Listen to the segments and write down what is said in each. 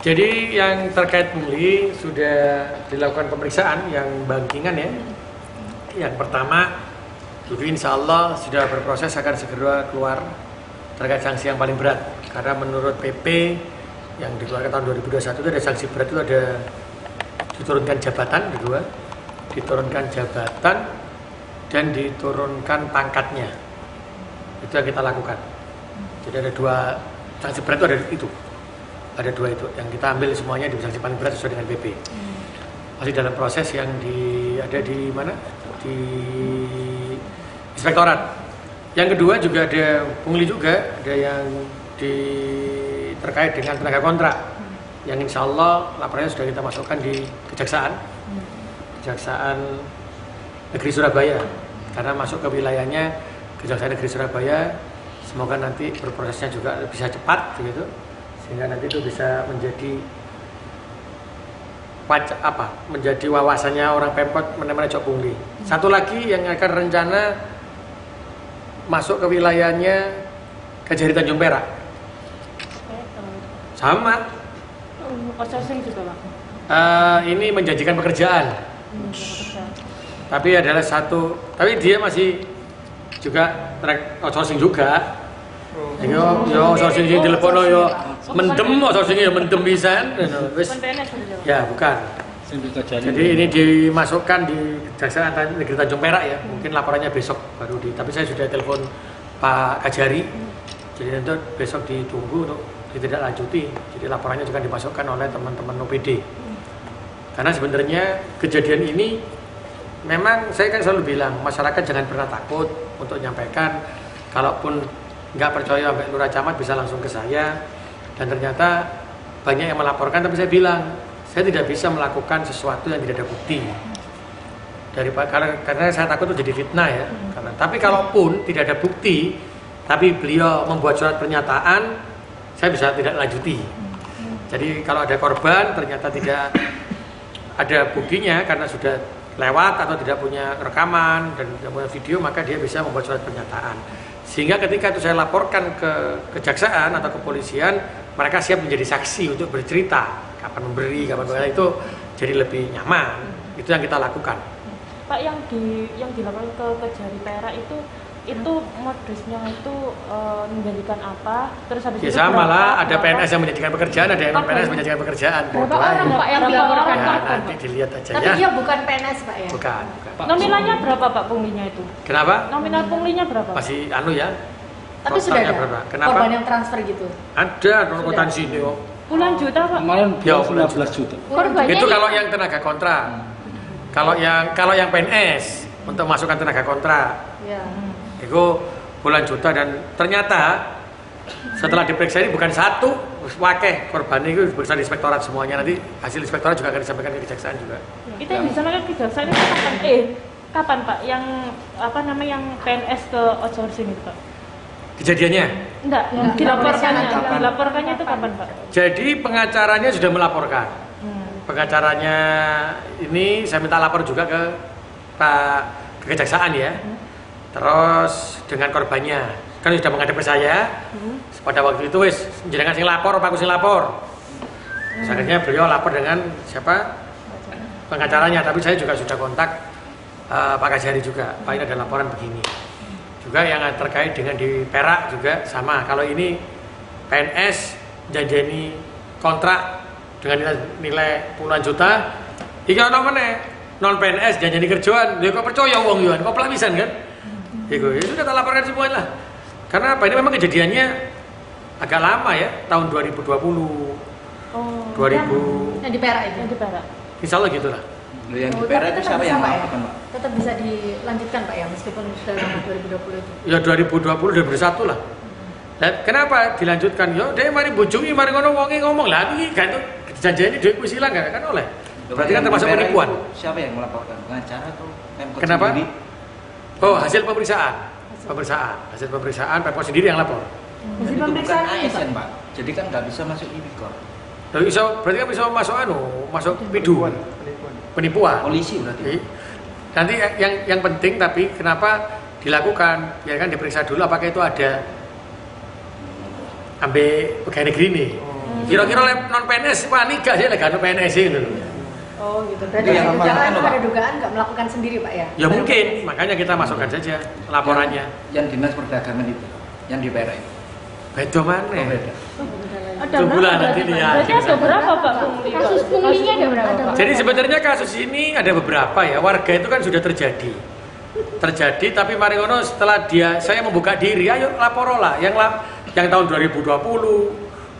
Jadi yang terkait pungli sudah dilakukan pemeriksaan yang bankingan ya. Yang pertama, itu insya Allah sudah berproses akan segera keluar terkait sanksi yang paling berat. Karena menurut PP yang dikeluarkan tahun 2021 itu ada sanksi berat, itu ada diturunkan jabatan kedua, diturunkan jabatan dan diturunkan pangkatnya. Itu yang kita lakukan. Jadi ada dua sanksi berat, itu ada dua itu yang kita ambil semuanya di sanksi paling berat sesuai dengan PP. Masih dalam proses yang ada di mana, di inspektorat. Yang kedua juga ada pungli juga, ada yang terkait dengan tenaga kontrak yang insya Allah laporannya sudah kita masukkan di Kejaksaan Negeri Surabaya, karena masuk ke wilayahnya Kejaksaan Negeri Surabaya. Semoga nanti berprosesnya juga bisa cepat begitu, sehingga nanti itu bisa menjadi wawasannya orang Pemkot menemani cok pungli. Satu lagi yang akan rencana masuk ke wilayahnya Kejari Tanjung Perak. Sama. Outsourcing juga, Pak. Ini menjanjikan pekerjaan. Tapi tapi dia masih juga outsourcing juga. Yo outsourcing di telepon yo mendem, outsourcing yo mendem pisan. Ya, bukan. Jadi ini dimasukkan di Kejaksaan Negeri Tanjung Perak ya. Mungkin laporannya besok baru tapi saya sudah telepon Pak Kajari. Jadi nanti besok ditunggu untuk ditindaklanjuti. Jadi laporannya juga dimasukkan oleh teman-teman OPD. Karena sebenarnya kejadian ini memang saya kan selalu bilang masyarakat jangan pernah takut untuk menyampaikan. Kalaupun nggak percaya sampai lurah camat bisa langsung ke saya. Dan ternyata banyak yang melaporkan, tapi saya bilang saya tidak bisa melakukan sesuatu yang tidak ada bukti. Karena saya takut itu jadi fitnah ya. Tapi kalaupun tidak ada bukti, tapi beliau membuat surat pernyataan, saya bisa tidak lanjuti. Jadi kalau ada korban ternyata tidak ada buktinya karena sudah lewat atau tidak punya rekaman dan tidak punya video, maka dia bisa membuat surat pernyataan. Sehingga ketika itu saya laporkan ke kejaksaan atau kepolisian, mereka siap menjadi saksi untuk bercerita kapan memberi, kapan bayar, itu jadi lebih nyaman. Itu yang kita lakukan. Pak, yang dilakukan ke Kejari Perak itu modusnya itu menjadikan apa? Terus habis ya itu sama lah, ada PNS yang menjadikan pekerjaan, ada yang non PNS menjadikan pekerjaan. Berapa orang Pak yang dilaporkan? Ya, nanti dilihat aja. Tapi dia bukan PNS Pak ya? Bukan. Nominalnya berapa Pak punglinya itu? Kenapa? Nominal punglinya berapa? Masih ya. Tapi sudah ada berapa? Kenapa? korban yang transfer gitu? Ada kontan sini kok. Puluhan juta Pak? Kemarin Ya, 19 juta. Korbannya itu kalau yang tenaga kontrak. Kalau yang PNS untuk masukkan tenaga kontrak. Iya. Itu puluhan juta, dan ternyata setelah diperiksa ini bukan satu, wakeh korban itu berusaha di inspektorat semuanya. Nanti hasil inspektorat juga akan disampaikan ke kejaksaan juga. Itu yang disampaikan ke kejaksaan itu kapan Pak? Yang yang PNS ke outsourcing itu Pak? Kejadiannya? Enggak, dilaporkannya itu kapan Pak? Jadi pengacaranya sudah melaporkan. Pengacaranya ini saya minta lapor juga ke kejaksaan ya. Terus dengan korbannya kan sudah menghadap ke saya. Pada waktu itu jenengan sing lapor, Pak sing lapor. Akhirnya beliau lapor dengan siapa? Pengacaranya. Tapi saya juga sudah kontak Pak Kajari juga. Pak, ini ada laporan begini. Juga yang terkait dengan di Perak juga sama. Kalau ini PNS janjeni kontrak dengan nilai puluhan juta, iki ana meneh non PNS janjeni kerjaan. Lha kok percaya wong yo, kok pelapisan kan? Itu ya sudah tak laporkan semua lah. Karena apa, ini memang kejadiannya agak lama ya, tahun 2020. Oh, 2000 yang di Perak itu? Yang di Perak. Insya Allah gitulah. Yang di Perak itu siapa yang melaporkan, Pak? Tetap bisa dilanjutkan Pak ya, meskipun sudah lama 2020 itu? Ya 2020, 2021 lah. Dan kenapa dilanjutkan? Yo, dia mari bujungi, mari ngono wonge ngomong lah, ini kan janjiannya duit kuis hilang kan oleh. Berarti kan termasuk penipuan. Siapa yang melaporkan? Pengacara atau Pemkot Kenapa? sendiri? Oh, hasil pemeriksaan. Hasil pemeriksaan Pemkot sendiri yang lapor. Hasil Itu bukan pemeriksaan ini, ASN, Pak. Jadi kan nggak bisa masuk tipikor. Berarti kan bisa masuk pidu. Penipuan. Polisi berarti. Nanti yang penting, tapi kenapa dilakukan? Biar kan diperiksa dulu apakah itu ada ambil pegawai negeri ini. Kira-kira non PNS wani gak sih lek non PNS itu. Oh gitu. Berarti Yang ada dugaan nggak melakukan sendiri Pak ya? Ya mungkin, makanya kita masukkan saja laporannya. Yang dinas perdagangan itu, yang di PRA itu. Beda mana? Oh, beda. Ada Tunggulah berapa nanti berarti, Pak? lihat. Berarti ada berapa Pak pungli? Kasus punglinya ada berapa, Pak? Jadi sebenarnya kasus ini ada beberapa ya. Warga itu kan sudah terjadi, tapi mari ngono setelah saya membuka diri, ayo laporolah yang tahun 2020,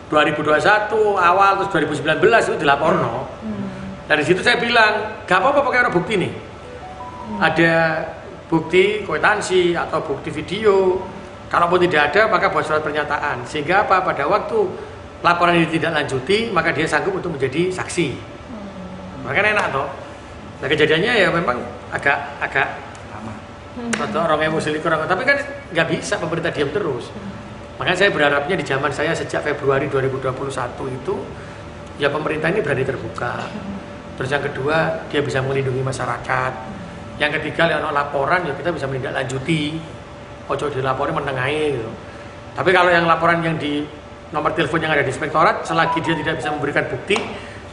2021 awal terus 2019 itu dilaporno. Dari situ saya bilang, gak apa-apa pakai orang bukti nih. Ada bukti kwitansi atau bukti video. Kalaupun tidak ada, maka buat surat pernyataan. Sehingga apa? Pada waktu laporan ini tidak lanjuti, maka dia sanggup untuk menjadi saksi. Makanya enak toh. Nah kejadiannya ya memang agak Lama. atau orang emosi kurang, tapi kan nggak bisa pemerintah diam terus. Makanya saya berharapnya di zaman saya sejak Februari 2021 itu ya pemerintah ini berani terbuka. Terus yang kedua dia bisa melindungi masyarakat. Yang ketiga lewat laporan ya kita bisa menindaklanjuti. Ojo dilaporin menengahi gitu. Tapi kalau yang laporan yang di nomor telepon yang ada di inspektorat selagi dia tidak bisa memberikan bukti,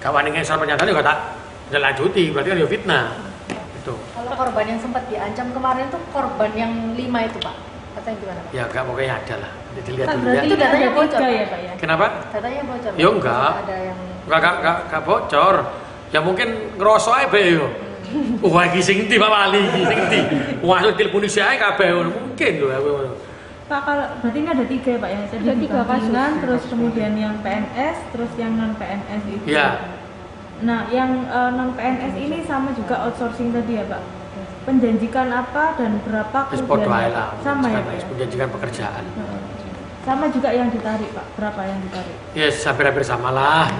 kawannya soal pernyataan juga tak lanjuti, berarti kan ya fitnah. Itu. Kalau korban yang sempat diancam kemarin tuh korban yang 5 itu Pak, katanya gimana Pak? Ya enggak pokoknya ada lah. Nanti dilihat dulu ya. Berarti Itu datanya ada bocor, 3 Pak? ya Pak ya? Kenapa? Datanya bocor. Ya enggak. Ada yang Enggak bocor. Ya mungkin ngerasa ae be yo. Wah iki sing ndi Pak Wali iki sing ndi. Wah telepon isi ae kabeh mungkin lho aku. Pak, kalau berarti ini ada 3 ya Pak ya? Jadi Ada 3 kasus. gabungan, terus kemudian yang PNS, terus yang non PNS itu. Ya. Nah, yang non PNS ini sama juga outsourcing tadi ya Pak? Menjanjikan apa dan berapa Wis padha ae kerugiannya? lah. Sama ya Pak ya? Menjanjikan pekerjaan. Sama juga yang ditarik Pak, berapa yang ditarik? Ya hampir-hampir sama lah.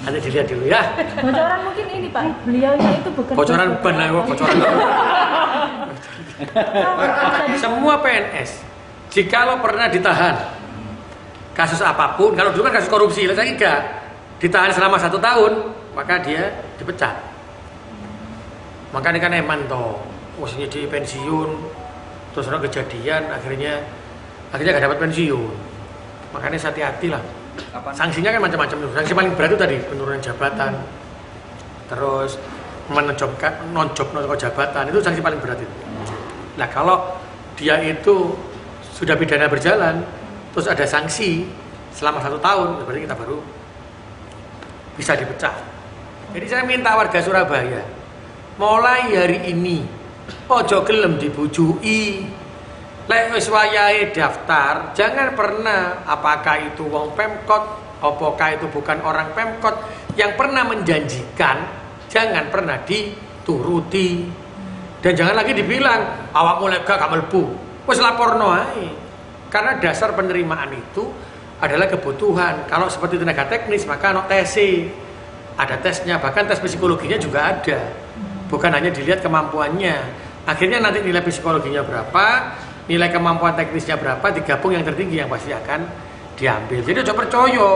Nanti dilihat dulu ya. Bocoran mungkin ini Pak, beliaunya itu bekerja. Bocoran ban lah kok bocoran. Sama, Semua PNS jikalau pernah ditahan kasus apapun, kalau dulu kan kasus korupsi, saya enggak ditahan selama 1 tahun, maka dia dipecat. Makanya kan eman toh, maksudnya di pensiun, terus orang kejadian, akhirnya gak dapat pensiun. Makanya hati-hati lah. Sanksinya kan macam-macam. Sanksi paling berat itu tadi penurunan jabatan, terus non-job jabatan, itu sanksi paling berat itu. Nah kalau dia itu sudah pidana berjalan, terus ada sanksi selama 1 tahun, berarti kita baru bisa dipecat. Jadi saya minta warga Surabaya, mulai hari ini, ojo gelem dibujui, lek wis wayahe daftar, jangan pernah, apakah itu wong Pemkot, apakah itu bukan orang Pemkot, yang pernah menjanjikan, jangan pernah dituruti. Dan jangan lagi dibilang, awakmu lek gak mlebu. Wes laporno ae. Karena dasar penerimaan itu adalah kebutuhan. Kalau seperti tenaga teknis maka ono tes. Ada tesnya, bahkan tes psikologinya juga ada. Bukan hanya dilihat kemampuannya. Akhirnya nanti nilai psikologinya berapa, nilai kemampuan teknisnya berapa, digabung yang tertinggi yang pasti akan diambil. Jadi aja percaya.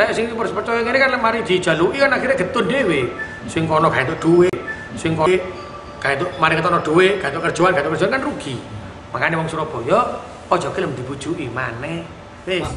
Lek sing percaya ngene kan mari dijaluki kan akhirnya getun dhewe. Sing kono gak entuk duit, sing kono gak entuk mari ketono duit, gak entuk kerjaan kan rugi. Makanya wong Surabaya ojo gelem dibujuki maneh. Wis.